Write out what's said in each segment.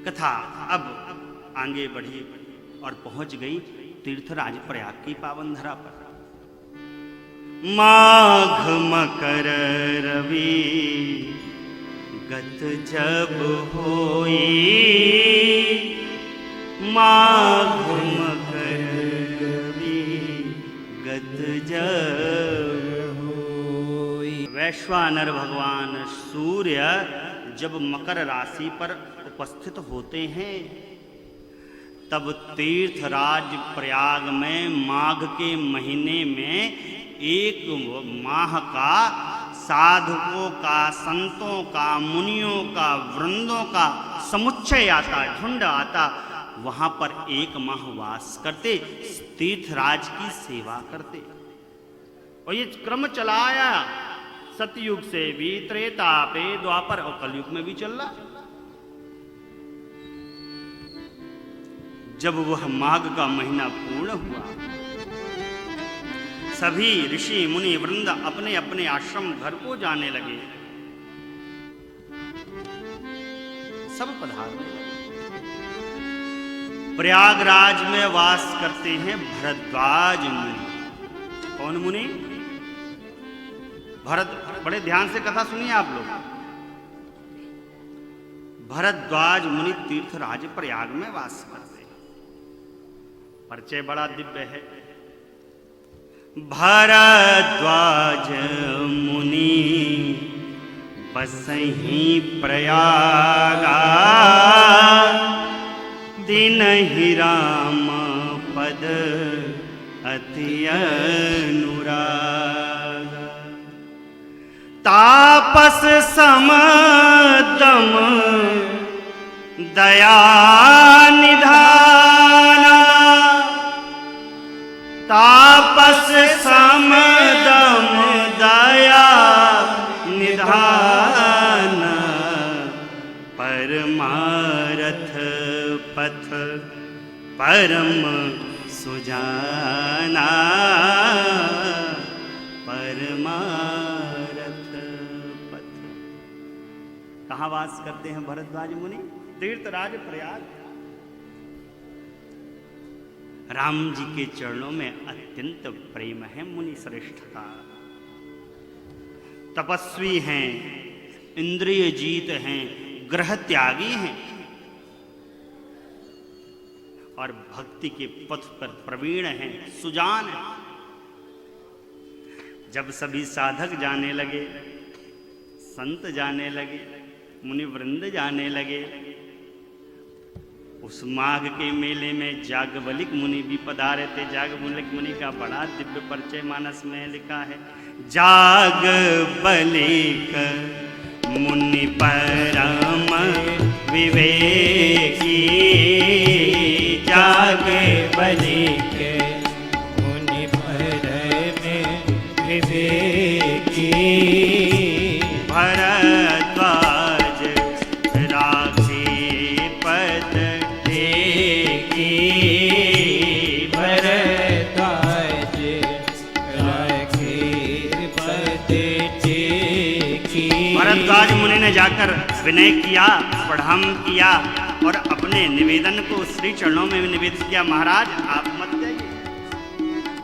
कथा अब आगे बढ़ी और पहुंच गई तीर्थराज प्रयाग की पावन धरा पर। माघ मकर रवि गत जब होई, माघ मकर रवि गत जब होई। वैश्वानर भगवान सूर्य जब मकर राशि पर उपस्थित होते हैं, तब तीर्थराज प्रयाग में माघ के महीने में एक माह का साधुओं का, संतों का, मुनियों का, वृंदों का समुच्चय आता, झुंड आता, वहां पर एक माह वास करते, तीर्थराज की सेवा करते। और ये क्रम चला आया सतयुग से भी, त्रेता पे, द्वापर और कलयुग में भी चल रहा। जब वह माघ का महीना पूर्ण हुआ, सभी ऋषि मुनि वृंद अपने अपने आश्रम घर को जाने लगे। सब पधारने लगे। प्रयागराज में वास करते हैं भरद्वाज मुनि। कौन मुनि? बड़े ध्यान से कथा सुनिए आप लोग। भरद्वाज मुनि तीर्थराज प्रयाग में वास करते। परिचय बड़ा दिव्य है। भरद्वाज मुनि बसहि प्रयागा, दिनहि राम पद अति अनुरागा। तापस समदम दया निधाना, तापस समदम दया निधान, परमारथ पथ परम सुजाना, परमारथ पथ। कहाँ वास करते हैं भरद्वाज मुनि? तीर्थराज प्रयाग। राम जी के चरणों में अत्यंत प्रेम है मुनि श्रेष्ठ का। तपस्वी हैं, इंद्रिय जीत हैं, ग्रह त्यागी हैं और भक्ति के पथ पर प्रवीण हैं, सुजान हैं। जब सभी साधक जाने लगे, संत जाने लगे, मुनि वृंद जाने लगे, उस माघ के मेले में जागवलिक मुनि भी पधारे थे। जागवलिक मुनि का बड़ा दिव्य परिचय मानस में लिखा है। जागवलिक मुनि परम विवेकी, जागवलिक मुनि परम विवेकी, भरद्वाज राखी पद टेकी, भरद्वाज राखी पद टेकी। भरद्वाज मुनि ने जाकर विनय किया, प्रणाम किया और अपने निवेदन को श्री चरणों में निवेदित किया। महाराज आप मत जाइए।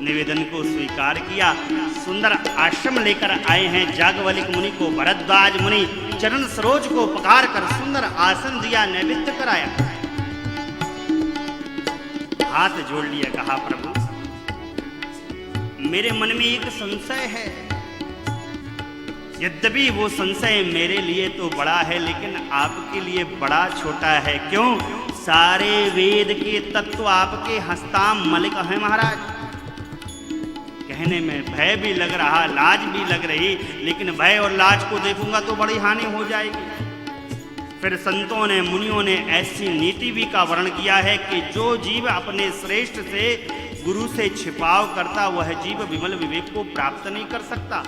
निवेदन को स्वीकार किया। सुंदर आश्रम लेकर आए हैं जागवलिक मुनि को भरद्वाज मुनि चरण सरोज को पकार कर सुंदर आसन दिया, नैवेद्य कराया, हाथ जोड़ लिया, कहा प्रभु मेरे मन में एक संशय है। यद्यपि वो संशय मेरे लिए तो बड़ा है, लेकिन आपके लिए बड़ा छोटा है। क्यों? सारे वेद के तत्व आपके हस्ताम मलिक हैं महाराज। कहने में भय भी लग रहा, लाज भी लग रही, लेकिन भय और लाज को देखूंगा तो बड़ी हानि हो जाएगी। फिर संतों ने, मुनियों ने ऐसी नीति भी का वर्ण किया है कि जो जीव अपने श्रेष्ठ से, गुरु से छिपाव करता, वह जीव विमल विवेक को प्राप्त नहीं कर सकता।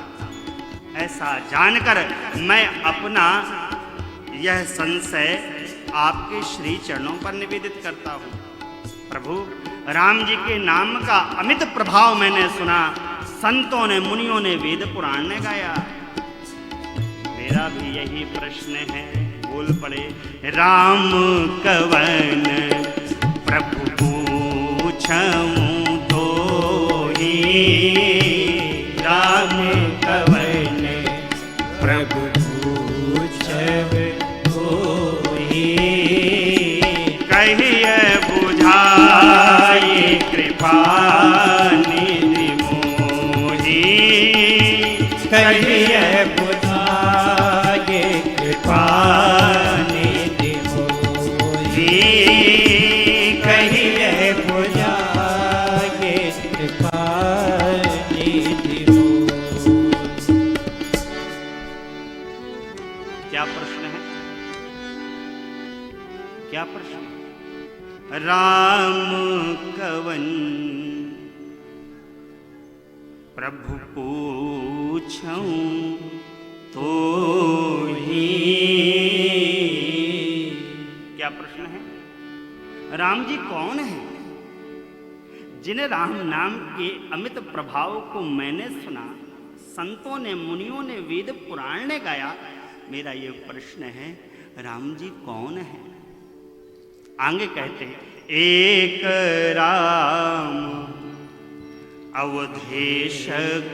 ऐसा जानकर मैं अपना यह संशय आपके श्री चरणों पर निवेदित करता हूँ। प्रभु, राम जी के नाम का अमित प्रभाव मैंने सुना, संतों ने, मुनियों ने, वेद पुराण ने गाया। मेरा भी यही प्रश्न है, बोल पड़े, राम कवन प्रभु पूछऊं तो ही, राम कवन प्रभु पूछऊं तो ही, कहिए बुझाए कृपा निधि मोहि, कहिए बुझाए कृपा निधि मोहि, कहिए बुझाए कृपा निधि मोहि। क्या प्रश्न है? क्या प्रश्न? राम कवन प्रभु पूछऊं तो ही, क्या प्रश्न है? राम जी कौन है जिन्हें राम नाम के अमित प्रभाव को मैंने सुना, संतों ने, मुनियों ने, वेद पुराण ने गाया? मेरा ये प्रश्न है, राम जी कौन है? आगे कहते हैं, एक राम अवधेश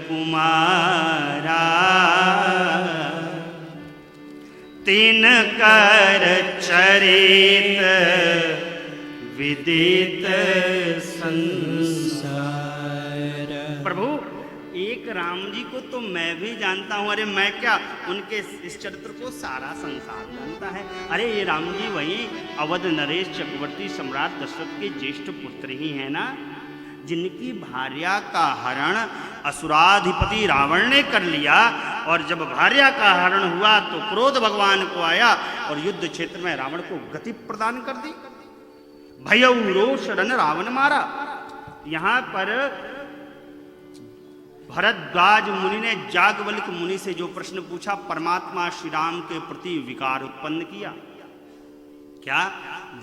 कुमारा, तीन कर चरित विदित संसार। प्रभु एक राम जी को तो मैं भी जानता हूं, अरे मैं क्या, उनके इस चरित्र को सारा संसार जानता है। अरे ये राम जी वही अवध नरेश चक्रवर्ती सम्राट दशरथ के ज्येष्ठ पुत्र ही है ना, जिनकी भार्या का हरण असुराधिपति रावण ने कर लिया, और जब भार्या का हरण हुआ तो क्रोध भगवान को आया और युद्ध क्षेत्र में रावण को गति प्रदान कर दी। भयउ रोष रन रावण मारा। यहां पर भरद्वाज मुनि ने जागवल्क मुनि से जो प्रश्न पूछा, परमात्मा श्री राम के प्रति विकार उत्पन्न किया। क्या?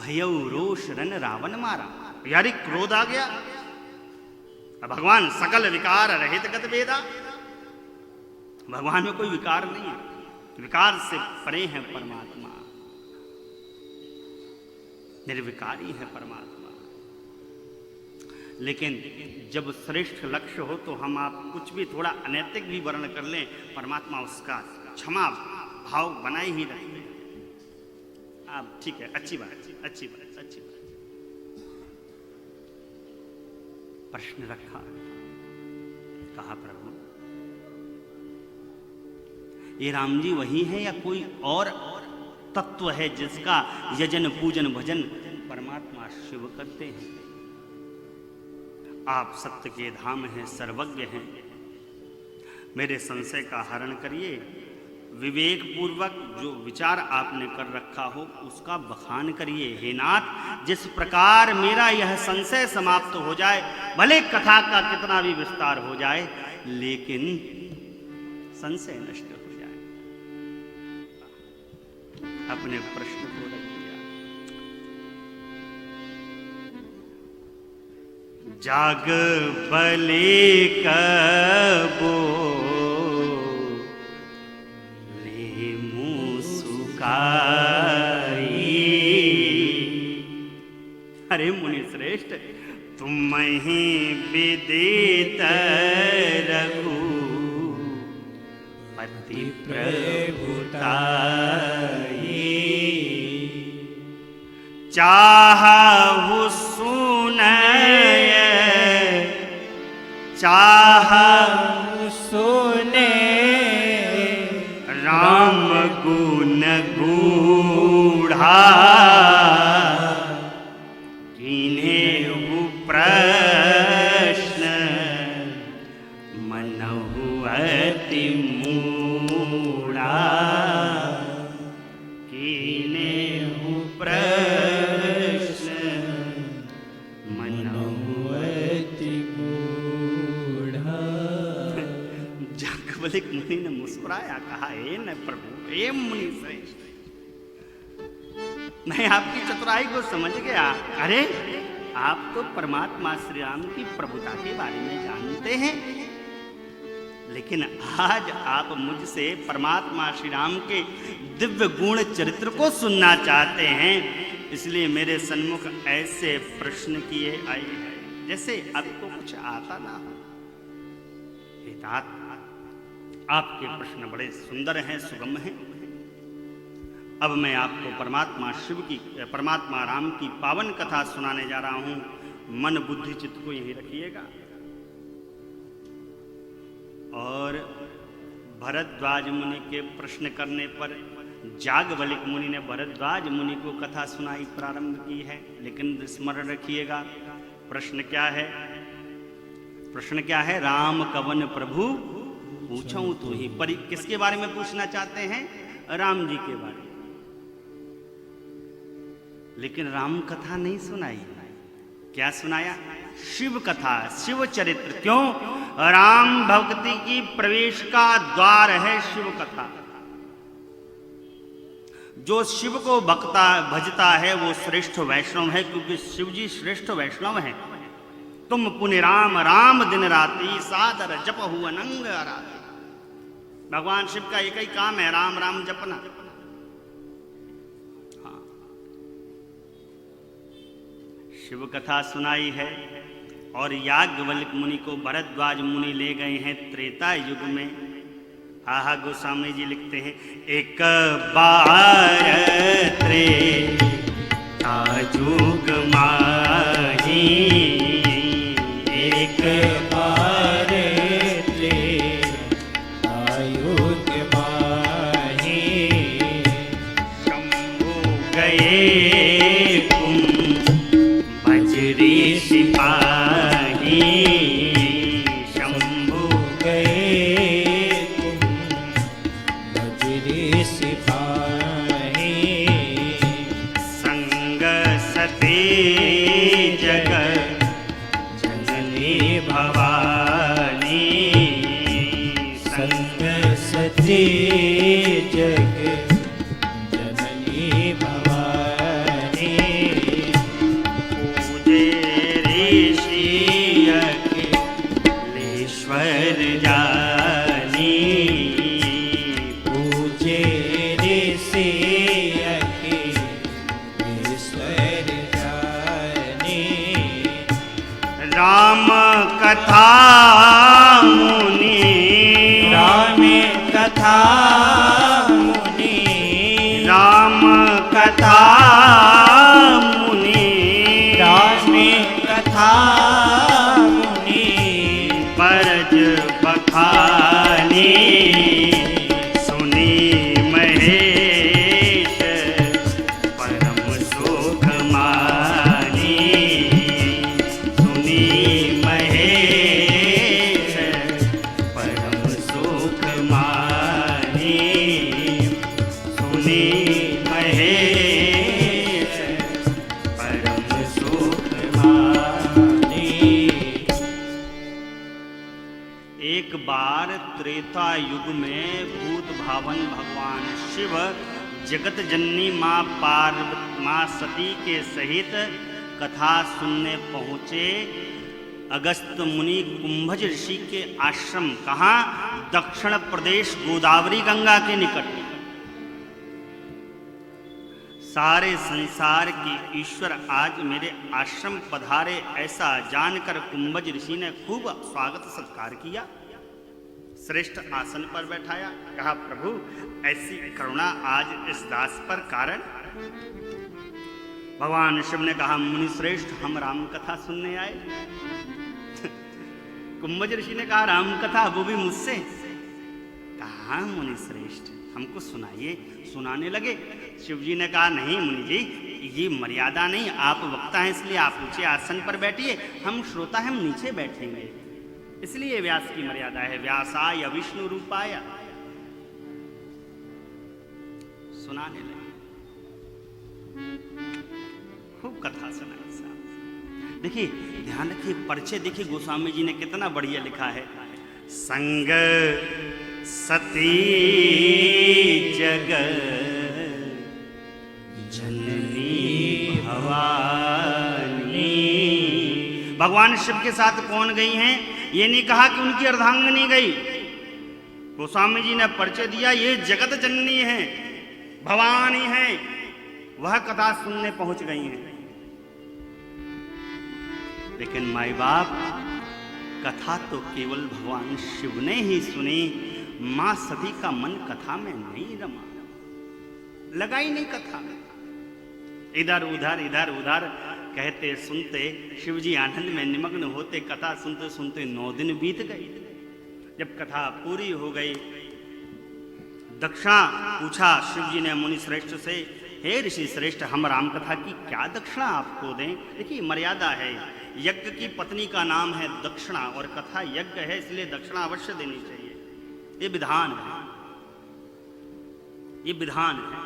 भयउ रोष रन रावण मारा, यानी क्रोध आ गया। भगवान सकल विकार रहित गत वेदा, भगवान में कोई विकार नहीं है, विकार से परे है परमात्मा, निर्विकारी है परमात्मा। लेकिन जब श्रेष्ठ लक्ष्य हो तो हम आप कुछ भी थोड़ा अनैतिक भी वर्णन कर लें, परमात्मा उसका क्षमा भाव बनाए ही रहे। आप ठीक है, अच्छी बात, अच्छी बात, अच्छी बात। प्रश्न रखा, कहा प्रभु ये राम जी वही है या कोई और तत्व है जिसका यजन पूजन भजन परमात्मा शिव करते हैं? आप सत्य के धाम हैं, सर्वज्ञ हैं, मेरे संशय का हरण करिए। विवेक पूर्वक जो विचार आपने कर रखा हो उसका बखान करिए। हे नाथ, जिस प्रकार मेरा यह संशय समाप्त हो जाए, भले कथा का कितना भी विस्तार हो जाए, लेकिन संशय नष्ट हो जाए। अपने प्रश्न को रख दिया। जाग बले कबो अरे मुनि श्रेष्ठ, तुम ही विदित रघु पति प्रभुताई, चाहु सुनय चाहु सुने राम गुण गूढ़ा, किन्हें प्रश्न मनहु अति मूढ़ा, किन्हें प्रश्न मनहु अति मूढ़ा। जागवल्क मुनि ने मुस्कुराया, कहा हे न प्रभु, हे मुनि श्रेष्ठ, मैं आपकी चतुराई को समझ गया। अरे आप तो परमात्मा श्री राम की प्रभुता के बारे में जानते हैं, लेकिन आज आप मुझसे परमात्मा श्री राम के दिव्य गुण चरित्र को सुनना चाहते हैं, इसलिए मेरे सन्मुख ऐसे प्रश्न किए आए हैं जैसे आपको कुछ आता ना हो। हे तात, आपके प्रश्न बड़े सुंदर हैं, सुगम हैं। अब मैं आपको परमात्मा राम की पावन कथा सुनाने जा रहा हूं। मन बुद्धि चित्त को यहीं रखिएगा। और भरद्वाज मुनि के प्रश्न करने पर जागवलिक मुनि ने भरद्वाज मुनि को कथा सुनाई प्रारंभ की है। लेकिन स्मरण रखिएगा, प्रश्न क्या है? प्रश्न क्या है? राम कवन प्रभु पूछूं तो ही। पर किसके बारे में पूछना चाहते हैं? राम जी के बारे में। लेकिन राम कथा नहीं सुनाई। क्या सुनाया? शिव कथा, शिव चरित्र। क्यों? राम भक्ति की प्रवेश का द्वार है शिव कथा। जो शिव को भजता है वो श्रेष्ठ वैष्णव है, क्योंकि शिव जी श्रेष्ठ वैष्णव है। तुम पुण्य राम राम दिन राति, सादर जप हुआ नंग आराती। भगवान शिव का एक ही काम है, राम राम जपना। हाँ, शिव कथा सुनाई है। और याज्ञवल्क्य मुनि को भरद्वाज मुनि ले गए हैं त्रेता युग में। आहा, गोस्वामी जी लिखते हैं, एक बार त्रेता युग माही, एक बार त्रेता युग माही, शंभु गए बजरी सिपाही, शंभु गए बजरी सिपाही, संग सती जग जननी भवानी, संग सती जग जननी भवानी, ईश्वर जानी, पूजे ऋषि ईश्वर जानी, राम कथा मुनि, राम कथा मुनि, राम कथा मुनि, राम कथा परज बखानी, सुनी महेश परम सुख मानी, सुनी महेश परम सुख मानी, सुनी महेश परम सुख मानी। एक बार त्रेता युग में भूत भावन भगवान शिव जगत जननी माँ सती के सहित कथा सुनने पहुँचे। अगस्त मुनि कुंभज ऋषि के आश्रम, कहाँ? दक्षिण प्रदेश, गोदावरी गंगा के निकट। सारे संसार के ईश्वर आज मेरे आश्रम पधारे, ऐसा जानकर कुंभज ऋषि ने खूब स्वागत सत्कार किया, श्रेष्ठ आसन पर बैठाया। कहा, प्रभु ऐसी करुणा आज इस दास पर कारण? भगवान शिव ने कहा, मुनि श्रेष्ठ, हम राम कथा सुनने आए। कुंभज ऋषि ने कहा, राम कथा, वो भी मुझसे? कहा, मुनि श्रेष्ठ हमको सुनाइए। सुनाने लगे। शिव जी ने कहा, नहीं मुनि जी, ये मर्यादा नहीं, आप वक्ता हैं इसलिए आप ऊंचे आसन पर बैठिए, हम श्रोता हैं, हम नीचे बैठेंगे, इसलिए व्यास की मर्यादा है। व्यासाय विष्णु रूपाय। सुनाने लगे, खूब कथा सुनाई साहब। देखिए, ध्यान रखिए, परिचय देखिए गोस्वामी जी ने कितना बढ़िया लिखा है। संग सती जग जननी भवानी। भगवान शिव के साथ कौन गई हैं? ये नहीं कहा कि उनकी अर्धांगिनी गई, गोस्वामी जी ने परिचय दिया, ये जगत जननी है, भवानी है, वह कथा सुनने पहुंच गई हैं। लेकिन माई बाप, कथा तो केवल भगवान शिव ने ही सुनी, मां सती का मन कथा में नहीं रमा, लगा ही नहीं कथा में। इधर उधर कहते सुनते शिव जी आनंद में निमग्न होते, कथा सुनते सुनते 9 दिन बीत गए। जब कथा पूरी हो गई, दक्षिणा पूछा शिव जी ने मुनि श्रेष्ठ से, हे ऋषि श्रेष्ठ, हम राम कथा की क्या दक्षिणा आपको दें? देखिए मर्यादा है, यज्ञ की पत्नी का नाम है दक्षिणा और कथा यज्ञ है, इसलिए दक्षिणा अवश्य देनी चाहिए। ये विधान है, ये विधान है।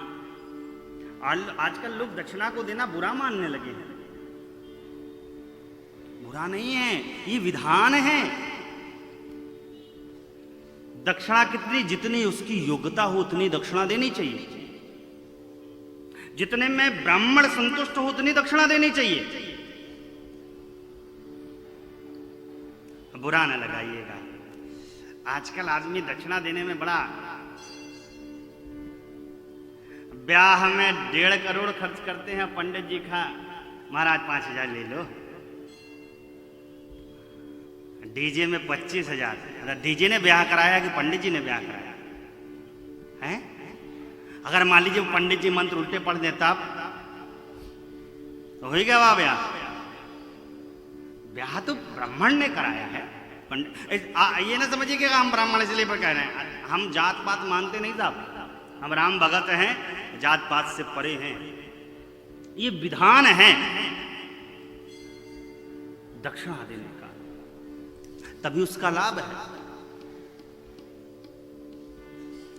आजकल लोग दक्षिणा को देना बुरा मानने लगे हैं। बुरा नहीं है, ये विधान है। दक्षिणा कितनी, जितनी उसकी योग्यता हो उतनी दक्षिणा देनी चाहिए। जितने में ब्राह्मण संतुष्ट हो उतनी दक्षिणा देनी चाहिए। बुरा न लगाइएगा, आजकल आदमी दक्षिणा देने में बड़ा, ब्याह में 1.5 करोड़ खर्च करते हैं पंडित जी का, महाराज 5,000 ले लो, डीजे में 25,000। डीजे ने ब्याह कराया कि पंडित जी ने ब्याह कराया है? अगर मान लीजिए पंडित जी मंत्र उल्टे पढ़ देता तो हो गया वह ब्याह। ब्याह तो ब्राह्मण ने कराया है। ये ना समझिए कि हम ब्राह्मण इसलिए पर कह रहे हैं, हम जात पात मानते नहीं साहब, हम राम भगत हैं, जात पात से परे हैं। ये विधान है दक्षिणा देने का, तभी उसका लाभ है।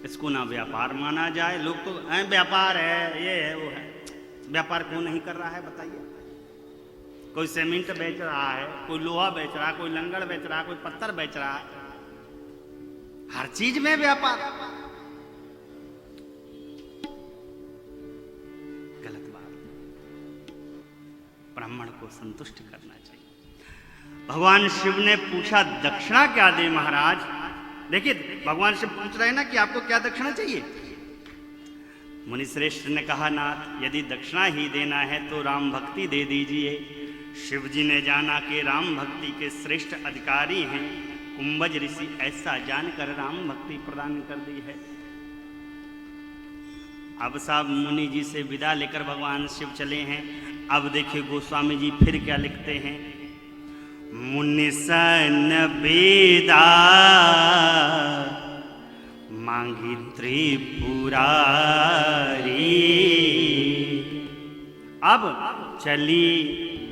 इसको ना व्यापार माना जाए। लोग तो व्यापार है, ये है, वो है। व्यापार क्यों नहीं कर रहा है बताइए? कोई सीमेंट बेच रहा है, कोई लोहा बेच रहा है, कोई लंगड़ बेच रहा है, कोई पत्थर बेच रहा है, हर चीज में व्यापार। गलत बात। ब्राह्मण को संतुष्ट करना चाहिए। भगवान शिव ने पूछा दक्षिणा क्या दे महाराज? देखिए भगवान शिव पूछ रहे हैं ना कि आपको क्या दक्षिणा चाहिए। मुनि श्रेष्ठ ने कहा, नाथ यदि दक्षिणा ही देना है तो राम भक्ति दे दीजिए। शिव जी ने जाना कि राम भक्ति के श्रेष्ठ अधिकारी हैं कुंभज ऋषि, ऐसा जानकर राम भक्ति प्रदान कर दी है। अब साहब मुनि जी से विदा लेकर भगवान शिव चले हैं। अब देखिए गोस्वामी जी फिर क्या लिखते हैं। मुनि सन बेदा मांगी त्रिपुरारी, अब चली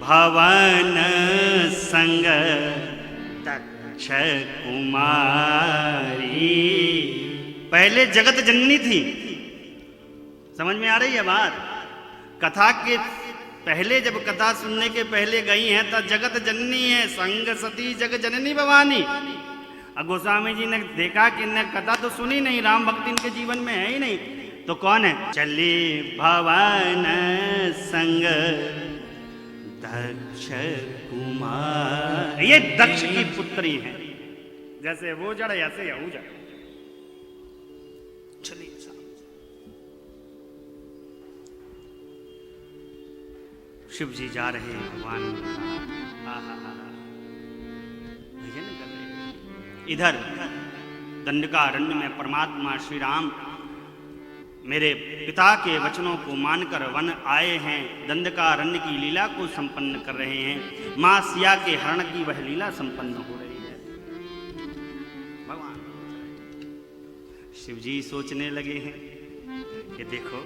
भवन संग दक्ष कुमारी। पहले जगत जननी थी, समझ में आ रही है बात? कथा के पहले, जब कथा सुनने के पहले गई हैं तो जगत जननी है, संग सती जग जननी भवानी। अब गोस्वामी जी ने देखा कि इन्हें कथा तो सुनी नहीं, राम भक्ति इनके जीवन में है ही नहीं, तो कौन है? चली भवन संग दक्ष कुमार। ये दक्ष की पुत्री है, जैसे वो जड़ ऐसे यहू जड़। चलिए शिव जी जा रहे हैं, भगवान भजन कर रहे हैं। इधर दंडकारण्य में परमात्मा श्री राम मेरे पिता के वचनों को मानकर वन आए हैं, दंडकारण्य की लीला को संपन्न कर रहे हैं। मां सिया के हरण की वह लीला संपन्न हो रही है। भगवान शिव जी सोचने लगे हैं कि देखो,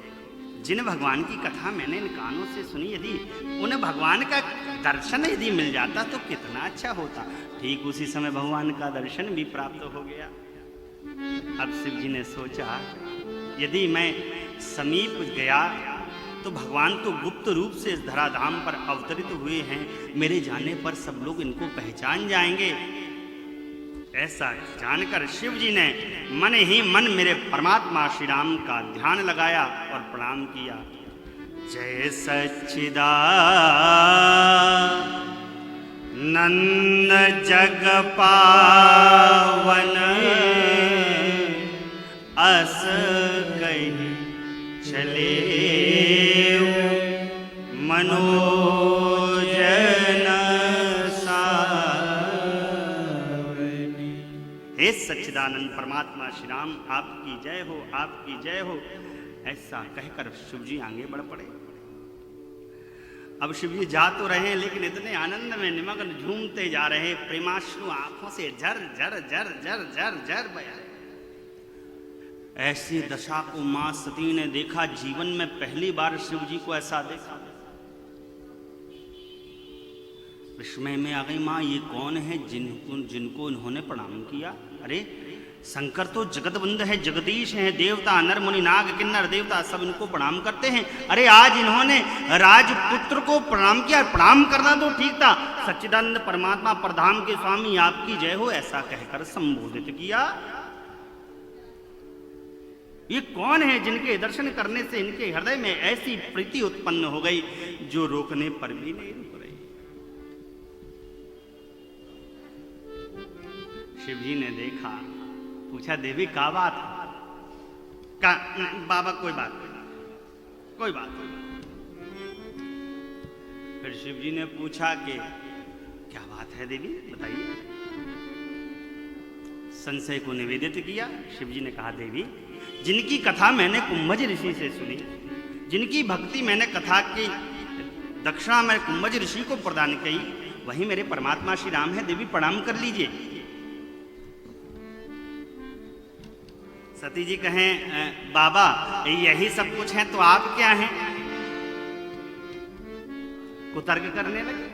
जिन भगवान की कथा मैंने इन कानों से सुनी, यदि उन्हें भगवान का दर्शन यदि मिल जाता तो कितना अच्छा होता। ठीक उसी समय भगवान का दर्शन भी प्राप्त हो गया। अब शिव जी ने सोचा, यदि मैं समीप गया तो भगवान तो गुप्त रूप से इस धराधाम पर अवतरित हुए हैं, मेरे जाने पर सब लोग इनको पहचान जाएंगे। ऐसा जानकर शिव जी ने मन ही मन मेरे परमात्मा श्री राम का ध्यान लगाया और प्रणाम किया। जय सच्चिदा नंद जग पावन अस कही चले मनोजन सावनी। हे सच्चिदानंद परमात्मा श्री राम, आपकी जय हो, आपकी जय हो। ऐसा कहकर शिव जी आगे बढ़ पड़े। अब शिव जी जा तो रहे हैं, लेकिन इतने आनंद में निमग्न झूमते जा रहे हैं, प्रेमाश्रु आंखों से झर झर झर झर झर झर बहा। ऐसी दशा को मां सती ने देखा, जीवन में पहली बार शिव जी को ऐसा देखा। विस्मय में आ गई मां, ये कौन है जिनको इन्होंने प्रणाम किया? अरे शंकर तो जगतबंध है, जगदीश है, देवता नर मुनि नाग किन्नर देवता सब इनको प्रणाम करते हैं। अरे आज इन्होंने राजपुत्र को प्रणाम किया। प्रणाम करना तो ठीक था, सच्चिदानंद परमात्मा परधाम के स्वामी आपकी जय हो ऐसा कहकर संबोधित किया। ये कौन है जिनके दर्शन करने से इनके हृदय में ऐसी प्रीति उत्पन्न हो गई जो रोकने पर भी नहीं रुक रही। शिव जी ने देखा, पूछा देवी का बात है? बाबा कोई बात कोई बात। फिर शिव जी ने पूछा कि क्या बात है देवी बताइए। संशय को निवेदित किया। शिव जी ने कहा देवी, जिनकी कथा मैंने कुंभज ऋषि से सुनी, जिनकी भक्ति मैंने कथा की दक्षिणा में कुंभज ऋषि को प्रदान की, वही मेरे परमात्मा श्री राम है। देवी प्रणाम कर लीजिए। सती जी कहें बाबा यही सब कुछ है तो आप क्या हैं? कुतर्क करने लगे।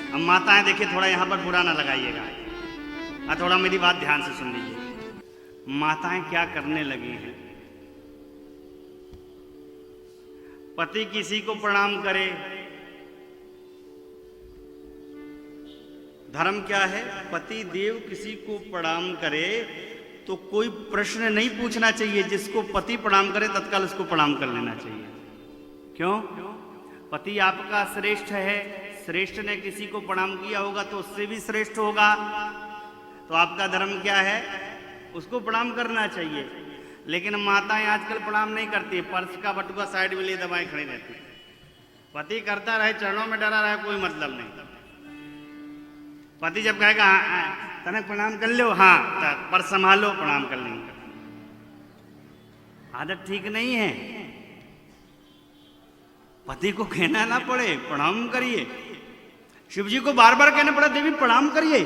अब माताएं देखिए, थोड़ा यहां पर बुरा ना लगाइएगा, थोड़ा मेरी बात ध्यान से सुन लीजिए। माताएं क्या करने लगी हैं? पति किसी को प्रणाम करे, धर्म क्या है? पति देव किसी को प्रणाम करे तो कोई प्रश्न नहीं पूछना चाहिए। जिसको पति प्रणाम करे तत्काल उसको प्रणाम कर लेना चाहिए। क्यों? पति आपका श्रेष्ठ है, श्रेष्ठ ने किसी को प्रणाम किया होगा तो उससे भी श्रेष्ठ होगा, तो आपका धर्म क्या है? उसको प्रणाम करना चाहिए। लेकिन माताएं आजकल प्रणाम नहीं करती, पर्स का बटुआ साइड में लिए दबाए खड़ी रहती। पति करता रहे, चरणों में डरा रहे, कोई मतलब नहीं। पति जब कहेगा तने प्रणाम कर लो, हाँ पर संभालो, प्रणाम कर लेंगे। आदत ठीक नहीं है। पति को कहना ना पड़े प्रणाम करिए, शिव जी को बार बार कहना पड़ा देवी प्रणाम करिए।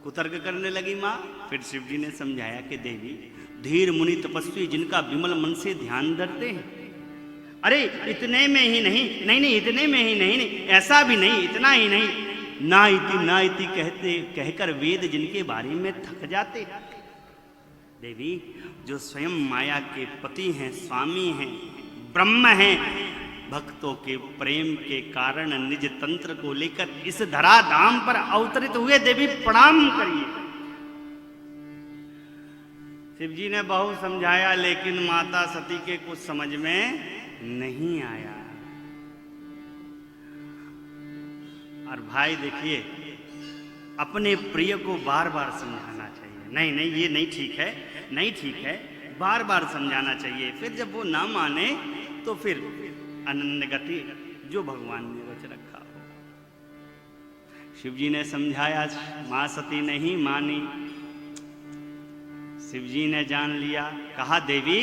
कुतर्क करने लगी मां। फिर शिव जी ने समझाया कि देवी, धीर मुनि तपस्वी जिनका विमल मन से ध्यान धरते हैं। अरे इतने में ही नहीं, इतने में ही नहीं, ऐसा भी नहीं, इतना ही नहीं, ना इति कहकर वेद जिनके बारे में थक जाते। देवी, जो स्वयं माया के पति हैं, स्वामी हैं, ब्रह्म हैं, भक्तों के प्रेम के कारण निज तंत्र को लेकर इस धराधाम पर अवतरित हुए, देवी प्रणाम करिए। शिव जी ने बहुत समझाया, लेकिन माता सती के कुछ समझ में नहीं आया। और भाई देखिए, अपने प्रिय को बार बार समझाना चाहिए। नहीं ये नहीं ठीक है, नहीं ठीक है, बार बार समझाना चाहिए। फिर जब वो ना माने तो फिर अनन्य गति जो भगवान ने रच रखा हो। शिव जी ने समझाया, मां सती नहीं मानी। शिव जी ने जान लिया। कहा देवी,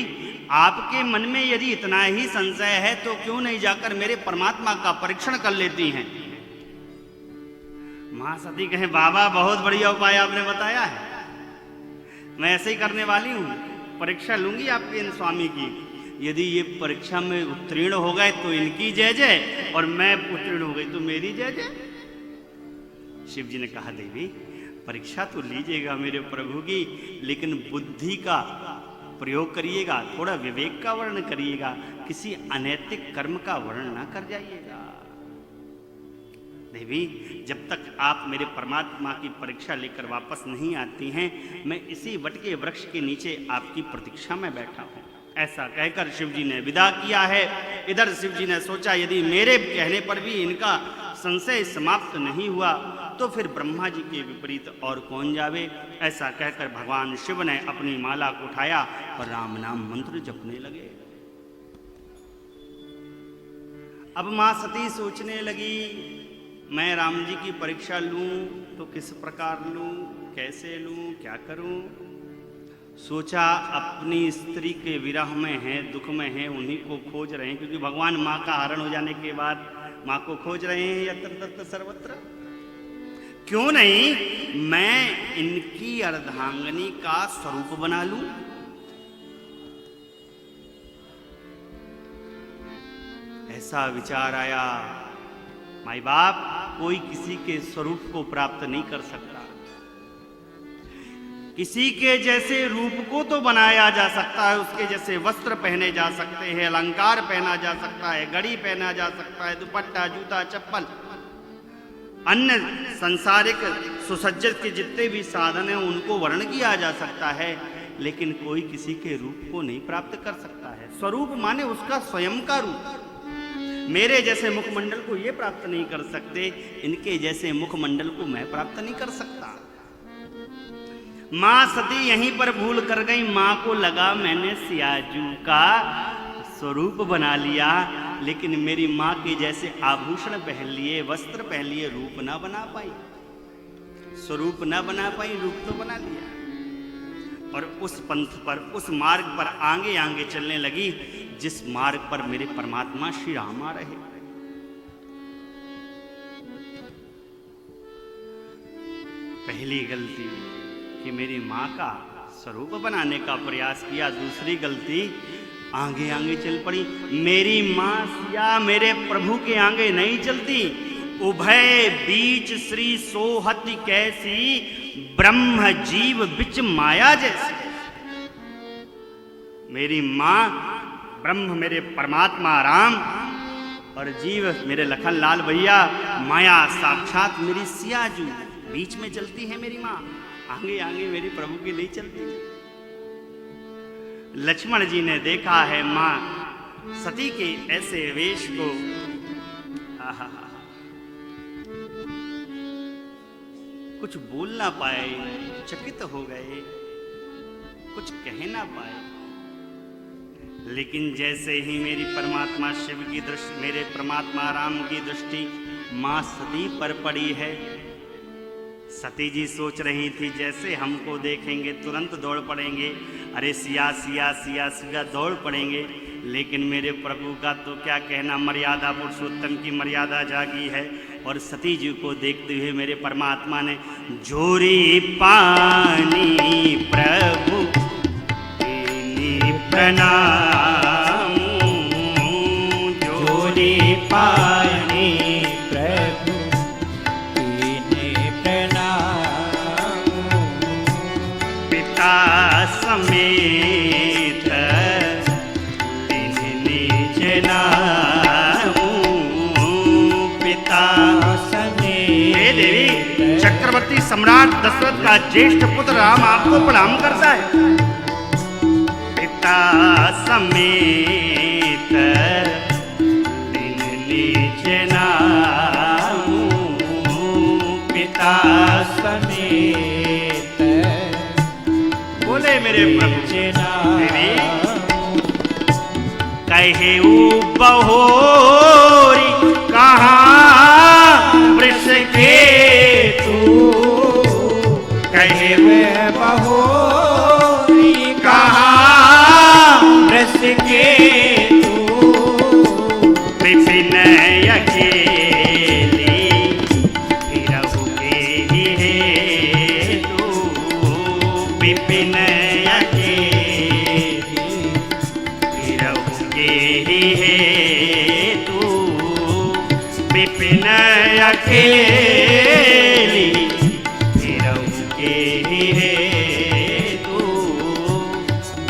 आपके मन में यदि इतना ही संशय है तो क्यों नहीं जाकर मेरे परमात्मा का परीक्षण कर लेती हैं? मां सती कहे, बाबा बहुत बढ़िया उपाय आपने बताया है, मैं ऐसे ही करने वाली हूं, परीक्षा लूंगी आपके इन स्वामी की। यदि ये परीक्षा में उत्तीर्ण हो गए तो इनकी जय जय, और मैं उत्तीर्ण हो गई तो मेरी जय जय। शिव जी ने कहा, देवी परीक्षा तो लीजिएगा मेरे प्रभु की, लेकिन बुद्धि का प्रयोग करिएगा, थोड़ा विवेक का वर्णन करिएगा, किसी अनैतिक कर्म का वर्णन ना कर जाइएगा। देवी, जब तक आप मेरे परमात्मा की परीक्षा लेकर वापस नहीं आती हैं, मैं इसी वट के वृक्ष के नीचे आपकी प्रतीक्षा में बैठा हूं। ऐसा कहकर शिव जी ने विदा किया है। इधर शिव जी ने सोचा, यदि मेरे कहने पर भी इनका संशय समाप्त नहीं हुआ तो फिर ब्रह्मा जी के विपरीत और कौन जावे। ऐसा कहकर भगवान शिव ने अपनी माला को उठाया और राम नाम मंत्र जपने लगे। अब मां सती सोचने लगी, मैं राम जी की परीक्षा लूं तो किस प्रकार लूं, कैसे लूं, क्या करूं। सोचा अपनी स्त्री के विरह में हैं, दुख में हैं, उन्हीं को खोज रहे हैं, क्योंकि भगवान मां का हरण हो जाने के बाद मां को खोज रहे हैं यत्र तत्र सर्वत्र। क्यों नहीं मैं इनकी अर्धांगिनी का स्वरूप बना लूं। ऐसा विचार आया। माई बाप, कोई किसी के स्वरूप को प्राप्त नहीं कर सकता। किसी के जैसे रूप को तो बनाया जा सकता है, उसके जैसे वस्त्र पहने जा सकते हैं, अलंकार पहना जा सकता है, घड़ी पहना जा सकता है, दुपट्टा, जूता, चप्पल, अन्य सांसारिक सुसज्जित के जितने भी साधन हैं उनको वर्ण किया जा सकता है, लेकिन कोई किसी के रूप को नहीं प्राप्त कर सकता है। स्वरूप माने उसका स्वयं का रूप। मेरे जैसे मुखमंडल को ये प्राप्त नहीं कर सकते, इनके जैसे मुखमंडल को मैं प्राप्त नहीं कर सकता। मां सती यहीं पर भूल कर गई। मां को लगा मैंने सियाजू का स्वरूप बना लिया, लेकिन मेरी मां के जैसे आभूषण पहन लिए, वस्त्र पहन लिए, रूप ना बना पाई, स्वरूप ना बना पाई, रूप तो बना लिया। और उस पंथ पर, उस मार्ग पर आगे आगे चलने लगी जिस मार्ग पर मेरे परमात्मा श्री राम आ रहे। पहली गलती कि मेरी मां का स्वरूप बनाने का प्रयास किया। दूसरी गलती, आगे आगे चल पड़ी। मेरी मां सिया मेरे प्रभु के आगे नहीं चलती। उभय बीच श्री सोहति कैसी, ब्रह्म जीव बिच माया जैसी। मेरी मां ब्रह्म मेरे परमात्मा राम और जीव मेरे लखन लाल भैया, माया साक्षात मेरी सियाजू बीच में चलती है। मेरी मां आगे आगे मेरे प्रभु की नहीं चलती। लक्ष्मण जी ने देखा है मां सती के ऐसे वेश को, कुछ बोल ना पाए, चकित हो गए, कुछ कह ना पाए। लेकिन जैसे ही मेरी परमात्मा शिव की दृष्टि, मेरे परमात्मा राम की दृष्टि मां सती पर पड़ी है, सती जी सोच रही थी जैसे हमको देखेंगे तुरंत दौड़ पड़ेंगे, अरे सिया सिया सिया सिया दौड़ पड़ेंगे। लेकिन मेरे प्रभु का तो क्या कहना, मर्यादा पुरुषोत्तम की मर्यादा जागी है। और सती जी को देखते हुए मेरे परमात्मा ने जोरी पानी प्रभु प्रणाम, जोरी पानी प्रभु प्रणाम, पिता समेत निज नामू, पिता समेत। हे देवी, चक्रवर्ती सम्राट दशरथ का ज्येष्ठ पुत्र राम आपको प्रणाम करता है। पिता समेत निज नामू, पिता समेत बोले मेरे प्रभु। देवी कहे बहोरी कहाँ वृष के तू, कहे बहोरी कहाँ वृष के तू, विपिन अकेली फिरहुगे हे तू, विपिन अकेली फिरहुगे हे तू, विपिन अकेली फिरहुगे हे तू,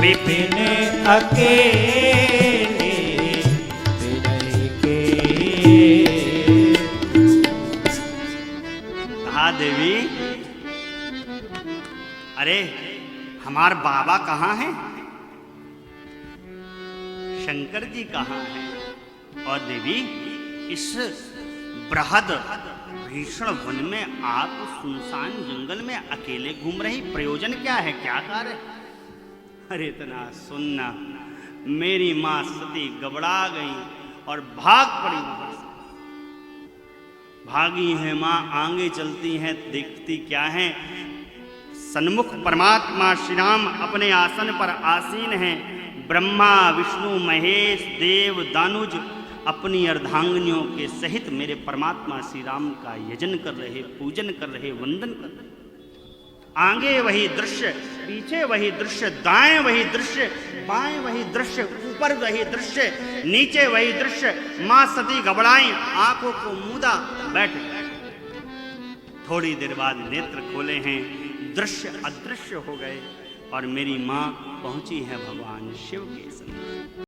विपिन अकेले विनय के। कहा देवी, अरे हमार बाबा कहाँ हैं, शंकर जी कहाँ हैं। और देवी इस बृहद भीषण वन में आप सुनसान जंगल में अकेले घूम रही, प्रयोजन क्या है, क्या कार्य है? अरे इतना सुनना, मेरी मां सती घबरा गई और भाग पड़ी वहां से। भागी है मां, आगे चलती हैं, देखती क्या है, सन्मुख परमात्मा श्री राम अपने आसन पर आसीन हैं। ब्रह्मा विष्णु महेश देव दानुज अपनी अर्धांगिनियों के सहित मेरे परमात्मा श्री राम का यजन कर रहे, पूजन कर रहे, वंदन कर रहे। आगे वही दृश्य, पीछे वही दृश्य, दाएं वही दृश्य, बाएं वही दृश्य, ऊपर वही दृश्य, नीचे वही दृश्य। मां सती घबराई, आंखों को मूंदा, बैठ गई। थोड़ी देर बाद नेत्र खोले हैं, दृश्य अदृश्य हो गए और मेरी मां पहुंची है भगवान शिव के समीप।